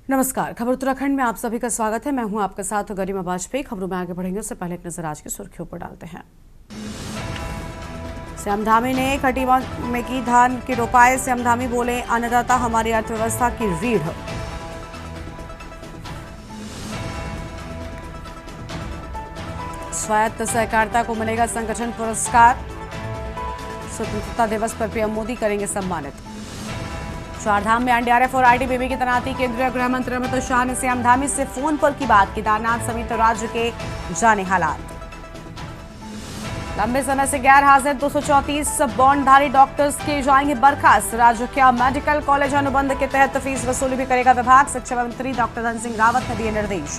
नमस्कार, खबर उत्तराखंड में आप सभी का स्वागत है। मैं हूं आपके साथ गरिमा वाजपेयी। खबरों में आगे बढ़ेंगे उससे पहले एक नजर आज की सुर्खियों पर डालते हैं। सीएम धामी ने खटीमा में की धान की रोपाई। सीएम धामी बोले, अन्नदाता हमारी अर्थव्यवस्था की रीढ़। स्वायत्त सहकारिता को मिलेगा संगठन पुरस्कार। स्वतंत्रता दिवस पर पीएम मोदी करेंगे सम्मानित। चारधाम में एनडीआरएफ और आईटीबीपी की तैनाती। केंद्रीय गृह मंत्री अमित शाह ने सीएम धामी से फोन पर की बात। केदारनाथ समेत राज्य के जाने हालात। लंबे समय से गैर हाजिर 234 बॉन्डधारी डॉक्टर्स किए जाएंगे बर्खास्त। राज्य के मेडिकल कॉलेज अनुबंध के तहत फीस वसूली भी करेगा विभाग। शिक्षा मंत्री डॉक्टर धन सिंह रावत ने दिए निर्देश।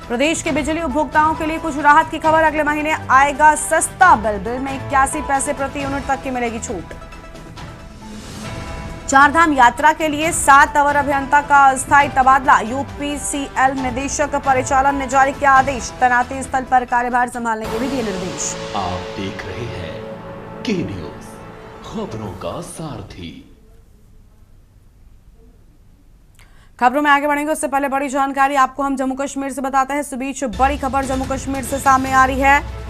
प्रदेश के बिजली उपभोक्ताओं के लिए कुछ राहत की खबर। अगले महीने आएगा सस्ता बिल। बिल में 81 पैसे प्रति यूनिट तक की मिलेगी छूट। चारधाम यात्रा के लिए 7 अवर अभियंता का अस्थायी तबादला। यूपीसीएल निदेशक परिचालन ने जारी किया आदेश। तैनाती स्थल पर कार्यभार संभालने के भी दिए निर्देश। आप देख रहे हैं के न्यूज, खबरों का सारथी। खबरों में आगे बढ़ेंगे उससे पहले बड़ी जानकारी आपको हम जम्मू कश्मीर से बताते हैं। इस बीच बड़ी खबर जम्मू कश्मीर से सामने आ रही है।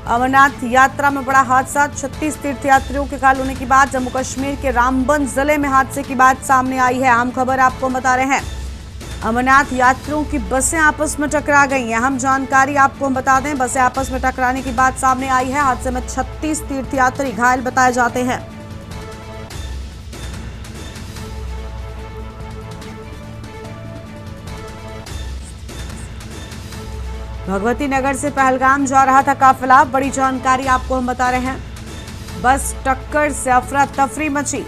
अमरनाथ यात्रा में बड़ा हादसा। 36 तीर्थयात्रियों के घायल होने की बात। जम्मू कश्मीर के रामबन जिले में हादसे की बात सामने आई है। अहम खबर आपको बता रहे हैं। अमरनाथ यात्रियों की बसें आपस में टकरा गई हैं। अहम जानकारी आपको हम बता दें, बसें आपस में टकराने की बात सामने आई है। हादसे में 36 तीर्थयात्री घायल बताए जाते हैं। भगवती नगर से पहलगाम जा रहा था काफिला। बड़ी जानकारी आपको हम बता रहे हैं। बस टक्कर से अफरा तफरी मची।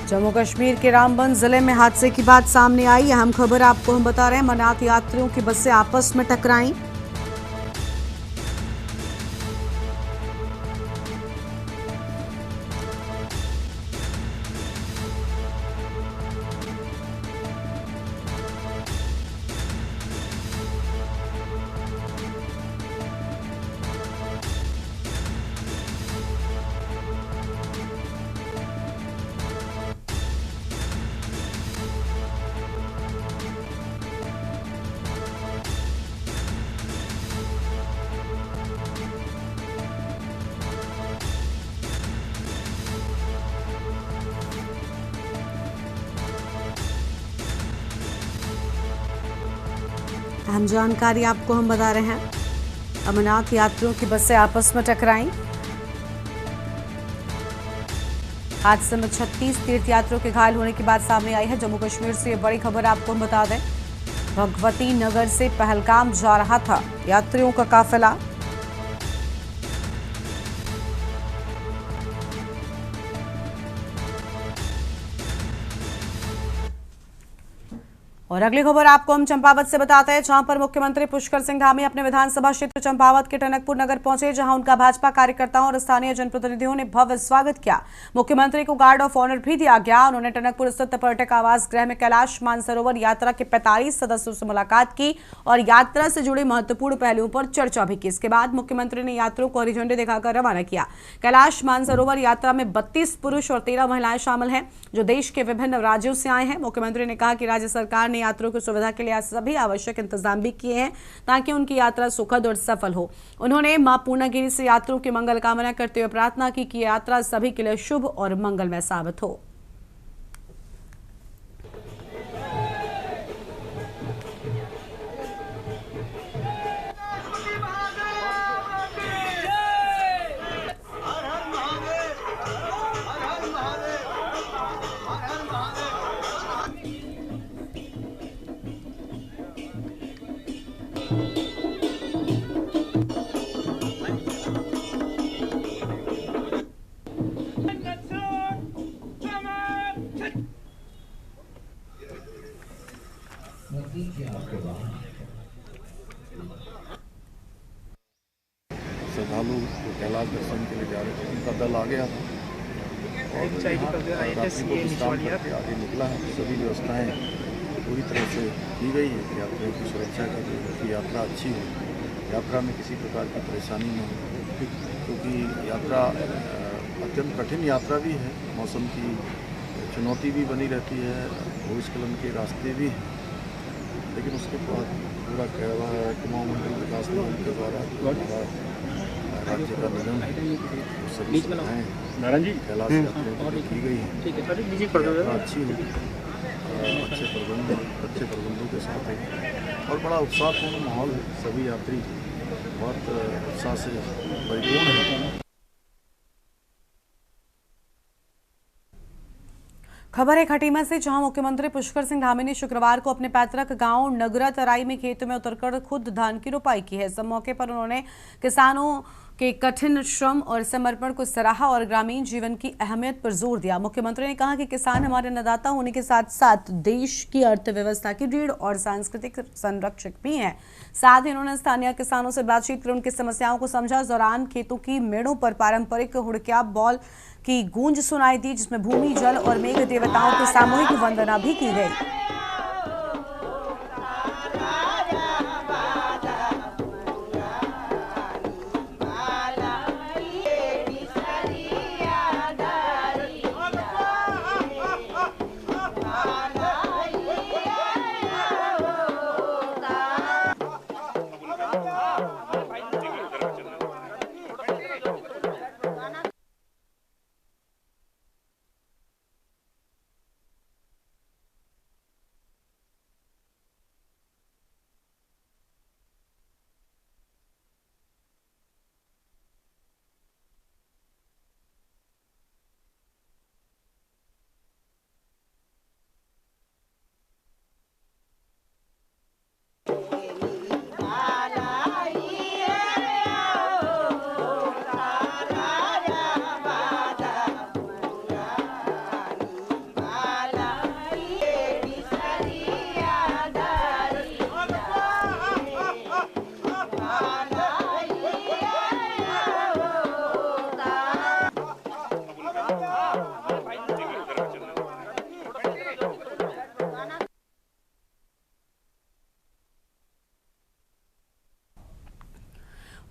जम्मू कश्मीर के रामबन जिले में हादसे की बात सामने आई। अहम खबर आपको हम बता रहे हैं। अमरनाथ यात्रियों की बसें आपस में टकराई। अहम जानकारी आपको हम बता रहे हैं। अमरनाथ यात्रियों की बसें आपस में टकराई। हादसे में 36 तीर्थयात्रियों के घायल होने की बात सामने आई है। जम्मू कश्मीर से ये बड़ी खबर आपको हम बता दें। भगवती नगर से पहलगाम जा रहा था यात्रियों का काफिला। और अगली खबर आपको हम चंपावत से बताते हैं, जहां पर मुख्यमंत्री पुष्कर सिंह धामी अपने विधानसभा क्षेत्र चंपावत के टनकपुर नगर पहुंचे, जहां उनका भाजपा कार्यकर्ताओं और स्थानीय जनप्रतिनिधियों ने भव्य स्वागत किया। मुख्यमंत्री को गार्ड ऑफ ऑनर भी दिया गया। उन्होंने टनकपुर स्थित पर्यटक आवास गृह में कैलाश मानसरोवर यात्रा के 45 सदस्यों से मुलाकात की और यात्रा से जुड़े महत्वपूर्ण पहलुओं पर चर्चा भी की। इसके बाद मुख्यमंत्री ने यात्रियों को हरी झंडी दिखाकर रवाना किया। कैलाश मानसरोवर यात्रा में 32 पुरुष और 13 महिलाएं शामिल हैं, जो देश के विभिन्न राज्यों से आए हैं। मुख्यमंत्री ने कहा कि राज्य सरकार ने यात्रियों की सुविधा के लिए सभी आवश्यक इंतजाम भी किए हैं ताकि उनकी यात्रा सुखद और सफल हो। उन्होंने मां पूर्णागिरी से यात्रियों की मंगल कामना करते हुए प्रार्थना की कि यात्रा सभी के लिए शुभ और मंगलमय साबित हो। श्रद्धालु कैलाश दर्शन के लिए जा रहे थे, उनका दल आ गया था और रात्रि को विश्राम करके आगे निकला है। सभी व्यवस्थाएं पूरी तरह से की गई है यात्रियों की सुरक्षा के लिए कि यात्रा अच्छी हो, यात्रा में किसी प्रकार की परेशानी न हो, क्योंकि यात्रा अत्यंत कठिन यात्रा भी है, मौसम की चुनौती भी बनी रहती है, भूस्खलन के रास्ते भी हैं, लेकिन उसके बाद पूरा कुमाऊं मंडल विकास निगम के द्वारा राज्य का निगम है, सभी सुविधाएं कैलाश यात्रियों को की गई है। यात्रा अच्छी हुई, अच्छे प्रबंधों के साथ है और बड़ा उत्साहपूर्ण माहौल है। सभी यात्री बहुत उत्साह से परिपूर्ण है। खबर है खटीमा से, जहां मुख्यमंत्री पुष्कर सिंह धामी ने शुक्रवार को अपने पैतृक गांव नगरा तराई में खेतों में उतरकर खुद धान की रोपाई की है। इस मौके पर उन्होंने किसानों के कठिन श्रम और समर्पण को सराहा और ग्रामीण जीवन की अहमियत पर जोर दिया। मुख्यमंत्री ने कहा कि किसान हमारे अन्नदाता होने के साथ साथ देश की अर्थव्यवस्था की रीढ़ और सांस्कृतिक संरक्षक भी हैं। साथ ही उन्होंने स्थानीय किसानों से बातचीत कर उनकी समस्याओं को समझा। इस दौरान खेतों की मेड़ों पर पारंपरिक हुड़किया बॉल की गूंज सुनाई दी, जिसमें भूमि, जल और मेघ देवताओं की सामूहिक वंदना भी की गई।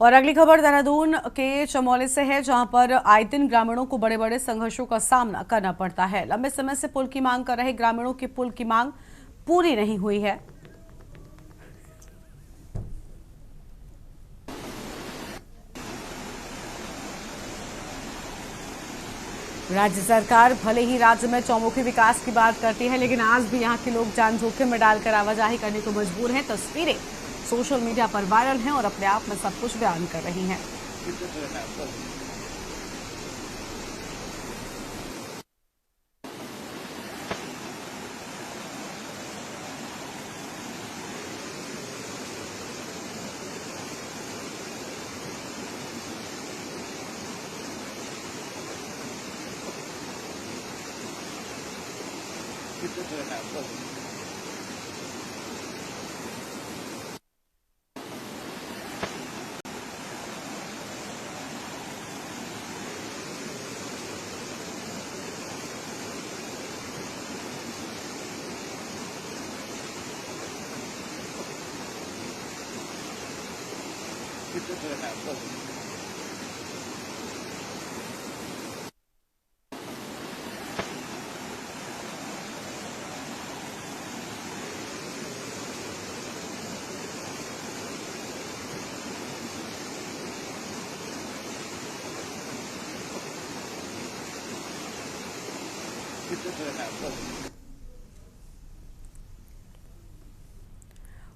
और अगली खबर देहरादून के चमोली से है, जहां पर आए दिन ग्रामीणों को बड़े बड़े संघर्षों का सामना करना पड़ता है। लंबे समय से पुल की मांग कर रहे ग्रामीणों की पुल की मांग पूरी नहीं हुई है। राज्य सरकार भले ही राज्य में चौमुखी विकास की बात करती है, लेकिन आज भी यहां के लोग जान जोखिम में डालकर आवाजाही करने को मजबूर हैं। तस्वीरें सोशल मीडिया पर वायरल हैं और अपने आप में सब कुछ बयान कर रही हैं।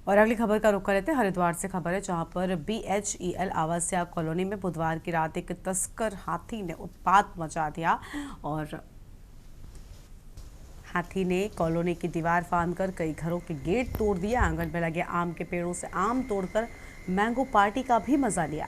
और अगली खबर का रुख कर लेते हैं। हरिद्वार से खबर है, जहां पर BHEL आवासीय कॉलोनी में बुधवार की रात एक तस्कर हाथी ने उत्पात मचा दिया और हाथी ने कॉलोनी की दीवार फांदकर कई घरों के गेट तोड़ दिए। आंगन में लगे आम के पेड़ों से आम तोड़कर मैंगो पार्टी का भी मजा लिया।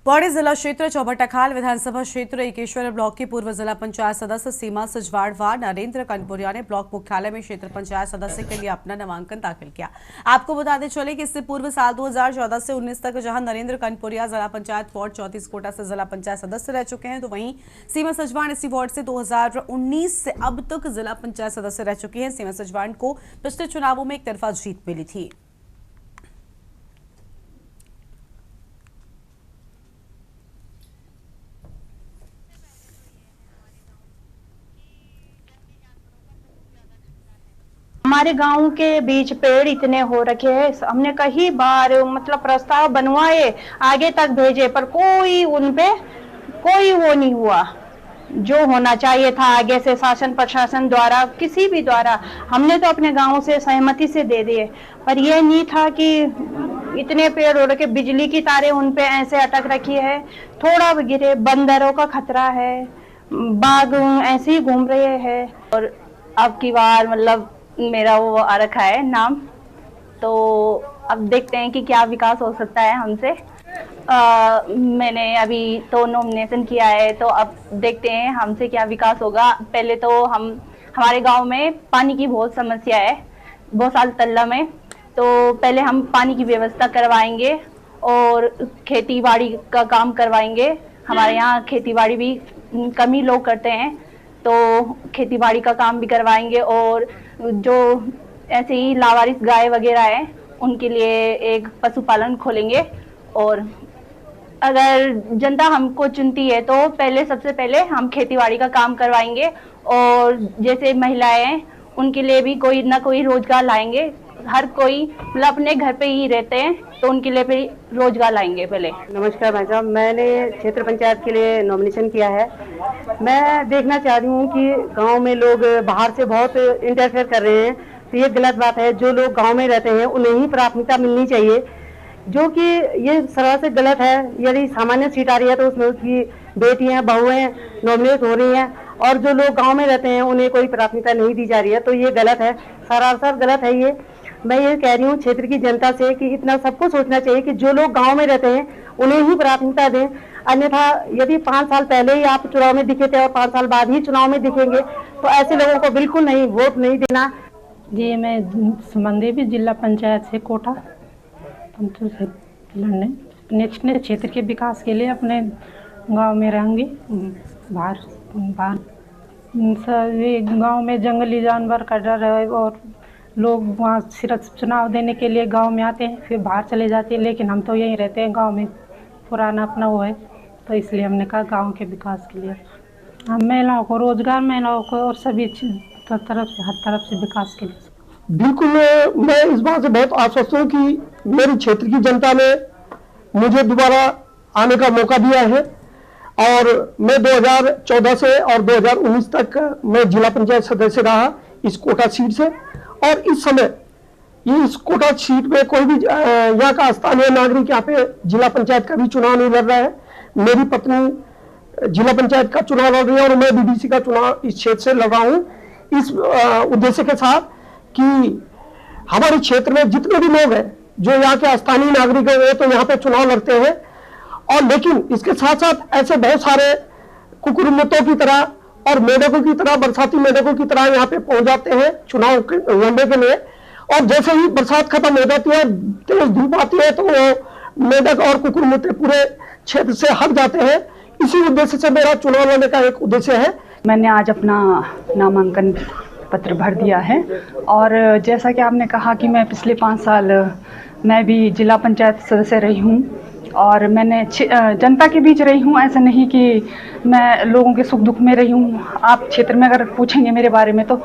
पौड़ी जिला क्षेत्र चौबट्टाखाल विधानसभा क्षेत्र एकेश्वर ब्लॉक की पूर्व जिला पंचायत सदस्य सीमा सजवाड़वार नरेंद्र कनपुरिया ने ब्लॉक मुख्यालय में क्षेत्र पंचायत सदस्य के लिए अपना नामांकन दाखिल किया। आपको बताते चले कि इससे पूर्व साल 2014 से 19 तक जहां नरेंद्र कनपुरिया जिला पंचायत वार्ड 34 कोटा से जिला पंचायत सदस्य रह चुके हैं, तो वहीं सीमा सजवाण इसी वार्ड से 2019 से अब तक जिला पंचायत सदस्य रह चुकी है। सीमा सजवाण को पिछले चुनावों में एक तरफा जीत मिली थी। हमारे गांव के बीच पेड़ इतने हो रखे हैं, हमने कई बार मतलब प्रस्ताव बनवाए, आगे तक भेजे, पर कोई उन पे कोई वो नहीं हुआ जो होना चाहिए था आगे से शासन प्रशासन द्वारा, किसी भी द्वारा। हमने तो अपने गांव से सहमति से दे दिए, पर ये नहीं था कि इतने पेड़ हो रखे, बिजली की तारें उन पे ऐसे अटक रखी है, थोड़ा भी गिरे, बंदरों का खतरा है, बाघ ऐसे ही घूम रहे हैं। और अब की बार मतलब मेरा वो आ रखा है नाम, तो अब देखते हैं कि क्या विकास हो सकता है हमसे। मैंने अभी तो नॉमिनेशन किया है, तो अब देखते हैं हमसे क्या विकास होगा। पहले तो हमारे गांव में पानी की बहुत समस्या है, बहुत साल तल्ला में, तो पहले हम पानी की व्यवस्था करवाएंगे और खेती बाड़ी का काम करवाएंगे। हमारे यहाँ खेती बाड़ी भी कम ही लोग करते हैं, तो खेती बाड़ी का काम भी करवाएंगे। और जो ऐसे ही लावारिस गाय वगैरह है उनके लिए एक पशुपालन खोलेंगे। और अगर जनता हमको चुनती है तो सबसे पहले हम खेतीबाड़ी का काम करवाएंगे, और जैसे महिलाएं हैं उनके लिए भी कोई ना कोई रोजगार लाएंगे। हर कोई मतलब अपने घर पे ही रहते हैं, तो उनके लिए भी रोजगार लाएंगे पहले। नमस्कार भाई साहब, मैंने क्षेत्र पंचायत के लिए नॉमिनेशन किया है। मैं देखना चाह रही हूँ कि गांव में लोग बाहर से बहुत इंटरफेयर कर रहे हैं, तो ये गलत बात है। जो लोग गांव में रहते हैं उन्हें ही प्राथमिकता मिलनी चाहिए, जो कि ये सरल से गलत है। यदि सामान्य सीट आ रही है तो उसमें उसकी बेटियां बहुएं नॉमिनेट हो रही हैं, और जो लोग गांव में रहते हैं उन्हें कोई प्राथमिकता नहीं दी जा रही है, तो ये गलत है, सरासर गलत है ये। मैं ये कह रही हूँ क्षेत्र की जनता से कि इतना सबको सोचना चाहिए कि जो लोग गांव में रहते हैं उन्हें ही प्राथमिकता दें। अन्यथा यदि 5 साल पहले ही आप चुनाव में दिखे थे और 5 साल बाद ही चुनाव में दिखेंगे, तो ऐसे लोगों को बिल्कुल नहीं वोट नहीं देना। जी, मैं सुमन देवी जिला पंचायत से कोटा पंतु से लड़ने अपने क्षेत्र के विकास के लिए अपने गांव में रहूँगी। बाहर सभी गांव में जंगली जानवर का डर है, और लोग वहाँ सिर्फ चुनाव देने के लिए गांव में आते हैं, फिर बाहर चले जाते हैं। लेकिन हम तो यहीं रहते हैं गांव में, पुराना अपना वो है, तो इसलिए हमने कहा गांव के विकास के लिए हम महिलाओं को रोजगार, महिलाओं को और सभी तरफ से हर तरफ से विकास के लिए। बिल्कुल, मैं इस बात से बहुत आश्वस्त हूँ कि मेरे क्षेत्र की जनता ने मुझे दोबारा आने का मौका दिया है और मैं 2014 से और 2019 तक मैं जिला पंचायत सदस्य रहा इस कोटा सीट से। और इस समय ये इस कोटा सीट पे कोई भी यहाँ का स्थानीय नागरिक यहाँ पे जिला पंचायत का भी चुनाव नहीं लड़ रहा है। मेरी पत्नी जिला पंचायत का चुनाव लड़ रही है और मैं बीडीसी का चुनाव इस क्षेत्र से लड़ रहा हूँ, इस उद्देश्य के साथ कि हमारे क्षेत्र में जितने भी लोग हैं जो यहाँ के स्थानीय नागरिक हैं तो यहाँ पे चुनाव लड़ते हैं। और लेकिन इसके साथ साथ ऐसे बहुत सारे कुकुरमुत्तों की तरह और मेढकों की तरह, बरसाती मेढकों की तरह यहाँ पे पहुंच जाते हैं चुनाव लड़ने के लिए। और जैसे ही बरसात खत्म हो जाती है, तेज धूप आती है, तो वो मेढक और कुकुरमुत्ते पूरे क्षेत्र से हट जाते हैं। इसी उद्देश्य से मेरा चुनाव लड़ने का एक उद्देश्य है। मैंने आज अपना नामांकन पत्र भर दिया है और जैसा कि आपने कहा कि मैं पिछले 5 साल मैं भी जिला पंचायत सदस्य रही हूँ और मैंने जनता के बीच रही हूँ। ऐसा नहीं कि मैं लोगों के सुख दुख में रही हूँ। आप क्षेत्र में अगर पूछेंगे मेरे बारे में तो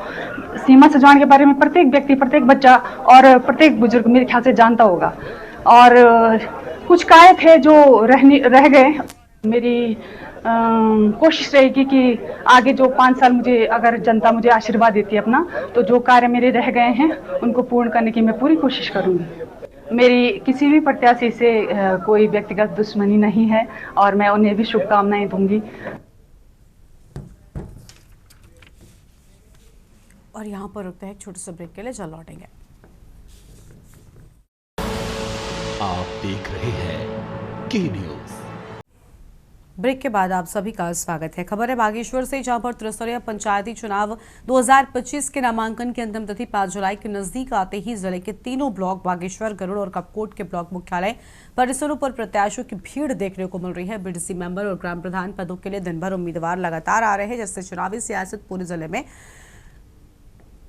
सीमा सजवाण के बारे में प्रत्येक व्यक्ति, प्रत्येक बच्चा और प्रत्येक बुजुर्ग मेरे ख्याल से जानता होगा। और कुछ कायक है जो रह गए। मेरी कोशिश रहेगी कि आगे जो 5 साल मुझे अगर जनता मुझे आशीर्वाद देती है अपना, तो जो कार्य मेरे रह गए हैं उनको पूर्ण करने की मैं पूरी कोशिश करूँगी। मेरी किसी भी प्रत्याशी से कोई व्यक्तिगत दुश्मनी नहीं है और मैं उन्हें भी शुभकामनाएं दूंगी। और यहाँ पर रुकते हैं एक छोटे से ब्रेक के लिए, जल्द लौटेंगे। आप देख रहे हैं की न्यूज। ब्रेक के बाद आप सभी का स्वागत है। खबर है बागेश्वर से, जहां पर त्रिस्तरीय पंचायती चुनाव 2025 के नामांकन की अंतिम तिथि 5 जुलाई के नजदीक आते ही जिले के तीनों ब्लॉक बागेश्वर, गरुड़ और कपकोट के ब्लॉक मुख्यालय परिसरों पर प्रत्याशियों की भीड़ देखने को मिल रही है। बीडीसी मेंबर और ग्राम प्रधान पदों के लिए दिन भर उम्मीदवार लगातार आ रहे हैं, जिससे चुनावी सियासत पूरे जिले में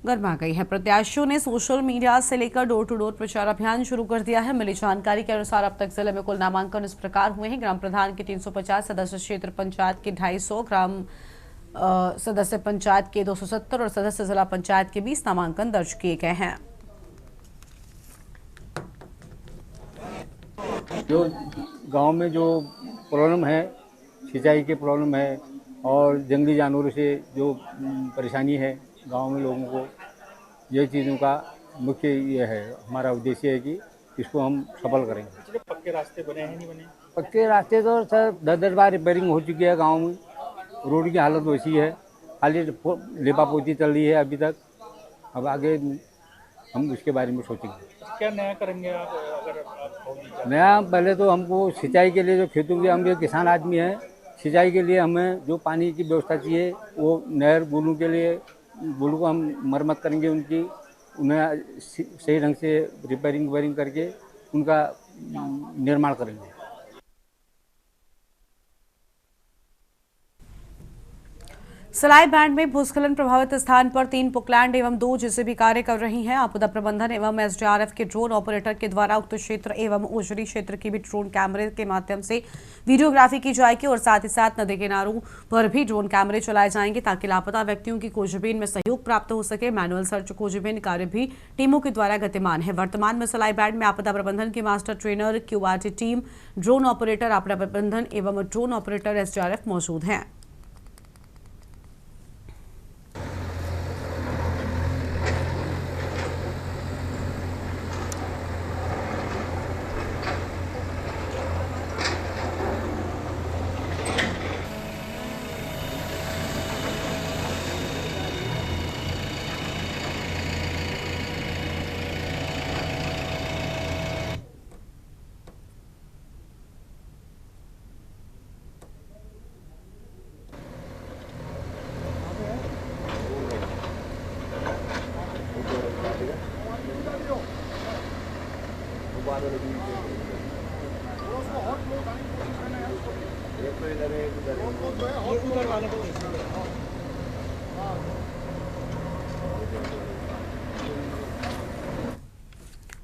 गर्मा गई है। प्रत्याशियों ने सोशल मीडिया से लेकर डोर टू डोर प्रचार अभियान शुरू कर दिया है। मिली जानकारी के अनुसार अब तक जिले में कुल नामांकन इस प्रकार हुए हैं। ग्राम प्रधान के 350, सदस्य क्षेत्र पंचायत के 250, ग्राम सदस्य पंचायत के 270 और सदस्य जिला पंचायत के 20 नामांकन दर्ज किए गए हैं। जो गांव में जो प्रॉब्लम है, सिंचाई के प्रॉब्लम है और जंगली जानवरों से जो परेशानी है गांव में लोगों को, ये चीज़ों का मुख्य ये है, हमारा उद्देश्य है कि इसको हम सफल करेंगे। पक्के रास्ते बने हैं नहीं बने? पक्के रास्ते तो सर 10 बार रिपेयरिंग हो चुकी है गांव में। रोड की हालत वैसी है, खाली लेपा पोती चल रही है अभी तक। अब आगे हम उसके बारे में सोचेंगे। क्या नया करेंगे आप अगर आप? नया पहले तो हमको सिंचाई के लिए जो खेतों के, हम ये किसान आदमी हैं, सिंचाई के लिए हमें जो पानी की व्यवस्था चाहिए वो नहर बुलू के लिए, बुलू को हम मरम्मत करेंगे, उनकी उन्हें सही ढंग से रिपेयरिंग करके उनका निर्माण करेंगे। सलाई बैंड में भूस्खलन प्रभावित स्थान पर 3 पुकलैंड एवं 2 जेसीबी कार्य कर रही हैं। आपदा प्रबंधन एवं एसडीआरएफ के ड्रोन ऑपरेटर के द्वारा उक्त क्षेत्र एवं ओजरी क्षेत्र की भी ड्रोन कैमरे के माध्यम से वीडियोग्राफी की जाएगी और साथ ही साथ नदी किनारों पर भी ड्रोन कैमरे चलाए जाएंगे ताकि लापता व्यक्तियों की खोजबीन में सहयोग प्राप्त हो सके। मैनुअल सर्च खोजबीन कार्य भी टीमों के द्वारा गतिमान है। वर्तमान में सलाई बैंड में आपदा प्रबंधन की master trainer, QRT team, drone operator आपदा प्रबंधन एवं ड्रोन ऑपरेटर एसडीआरएफ मौजूद हैं।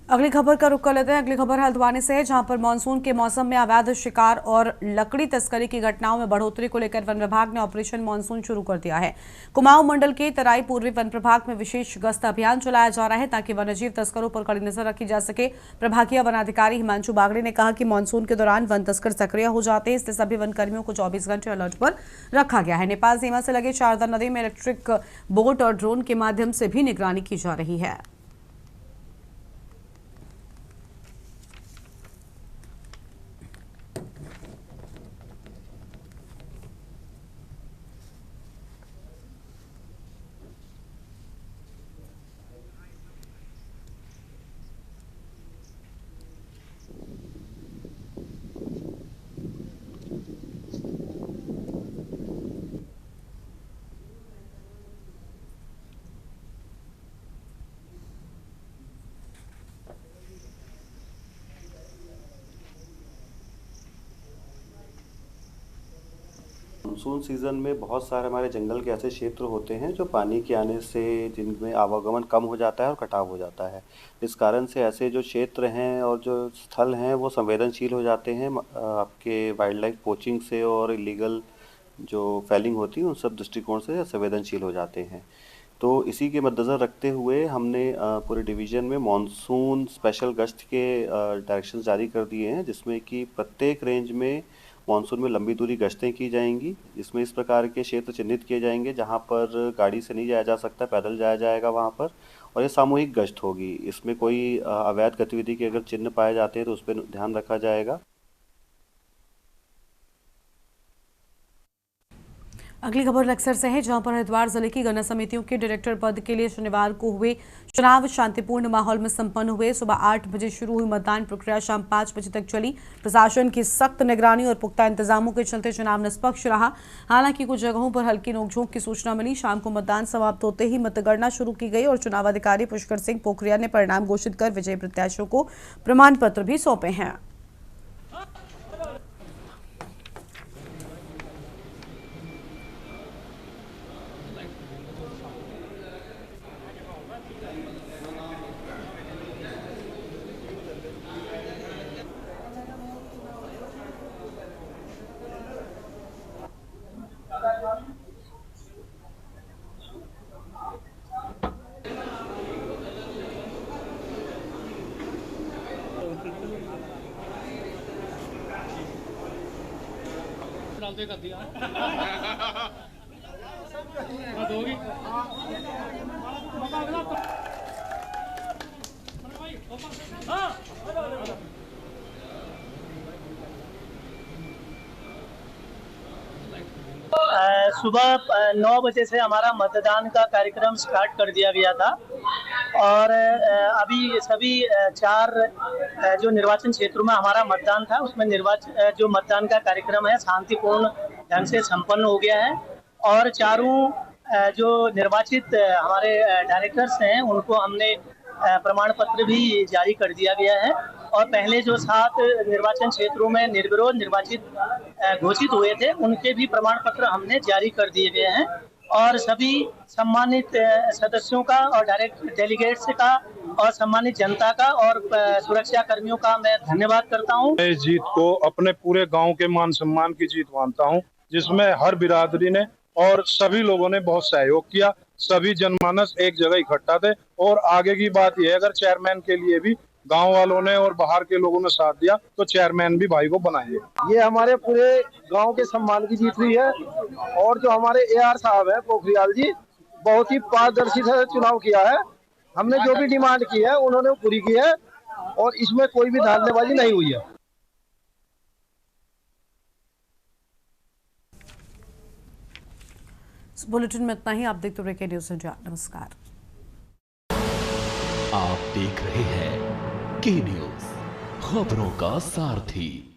अगली खबर का रुख कर लेते हैं। अगली खबर हल्द्वानी से है, जहां पर मानसून के मौसम में अवैध शिकार और लकड़ी तस्करी की घटनाओं में बढ़ोतरी को लेकर वन विभाग ने ऑपरेशन मानसून शुरू कर दिया है। कुमाऊं मंडल के तराई पूर्वी वन प्रभाग में विशेष गश्त अभियान चलाया जा रहा है ताकि वन्यजीव तस्करों पर कड़ी नजर रखी जा सके। प्रभागीय वनाधिकारी हिमांशु बागड़े ने कहा कि मानसून के दौरान वन तस्कर सक्रिय हो जाते हैं, इसलिए सभी वन कर्मियों को 24 घंटे अलर्ट पर रखा गया है। नेपाल सीमा से लगे शारदा नदी में इलेक्ट्रिक बोट और ड्रोन के माध्यम से भी निगरानी की जा रही है। मानसून सीज़न में बहुत सारे हमारे जंगल के ऐसे क्षेत्र होते हैं जो पानी के आने से जिनमें आवागमन कम हो जाता है और कटाव हो जाता है। इस कारण से ऐसे जो क्षेत्र हैं और जो स्थल हैं वो संवेदनशील हो जाते हैं आपके वाइल्ड लाइफ पोचिंग से और इलीगल जो फेलिंग होती है उन सब दृष्टिकोण से संवेदनशील हो जाते हैं। तो इसी के मद्देनज़र रखते हुए हमने पूरे डिवीज़न में मानसून स्पेशल गश्त के डायरेक्शन जारी कर दिए हैं, जिसमें कि प्रत्येक रेंज में मानसून में लंबी दूरी गश्तें की जाएंगी। इसमें इस प्रकार के क्षेत्र चिन्हित किए जाएंगे जहां पर गाड़ी से नहीं जाया जा सकता, पैदल जाया जाएगा वहां पर, और ये सामूहिक गश्त होगी। इसमें कोई अवैध गतिविधि के अगर चिन्ह पाए जाते हैं तो उस पर ध्यान रखा जाएगा। अगली खबर लक्सर से है, जहां पर हरिद्वार जिले की गन्ना समितियों के डायरेक्टर पद के लिए शनिवार को हुए चुनाव शांतिपूर्ण माहौल में संपन्न हुए। सुबह 8 बजे शुरू हुई मतदान प्रक्रिया शाम 5 बजे तक चली। प्रशासन की सख्त निगरानी और पुख्ता इंतजामों के चलते चुनाव निष्पक्ष रहा। हालांकि कुछ जगहों पर हल्की नोकझोंक की सूचना मिली। शाम को मतदान समाप्त होते ही मतगणना शुरू की गई और चुनाव अधिकारी पुष्कर सिंह पोखरिया ने परिणाम घोषित कर विजयी प्रत्याशियों को प्रमाण पत्र भी सौंपे हैं। कर दिया होगी। सुबह 9 बजे से हमारा मतदान का कार्यक्रम स्टार्ट कर दिया गया था और अभी सभी 4 जो निर्वाचन क्षेत्रों में हमारा मतदान था उसमें जो मतदान का कार्यक्रम है शांतिपूर्ण ढंग से संपन्न हो गया है और चारों जो निर्वाचित हमारे डायरेक्टर्स हैं उनको हमने प्रमाण पत्र भी जारी कर दिया गया है और पहले जो 7 निर्वाचन क्षेत्रों में निर्विरोध निर्वाचित घोषित हुए थे उनके भी प्रमाण पत्र हमने जारी कर दिए गए हैं और सभी सम्मानित सदस्यों का और डायरेक्ट डेलीगेट्स का और सम्मानित जनता का और सुरक्षा कर्मियों का मैं धन्यवाद करता हूं। इस जीत को अपने पूरे गांव के मान सम्मान की जीत मानता हूं, जिसमें हर बिरादरी ने और सभी लोगों ने बहुत सहयोग किया। सभी जनमानस एक जगह इकट्ठा थे और आगे की बात यह है, अगर चेयरमैन के लिए भी गांव वालों ने और बाहर के लोगों ने साथ दिया तो चेयरमैन भी भाई को बनाएंगे। ये हमारे पूरे गांव के सम्मान की जीत हुई है और जो हमारे AR साहब है पोखरियाल जी, बहुत ही पारदर्शी से चुनाव किया है। हमने जो भी डिमांड की है उन्होंने पूरी की है और इसमें कोई भी धांधलीबाजी नहीं हुई है। बुलेटिन में इतना ही। आप देखते रहिए के न्यूज़ इंडिया। नमस्कार। आप देख रहे हैं के न्यूज़, खबरों का सारथी।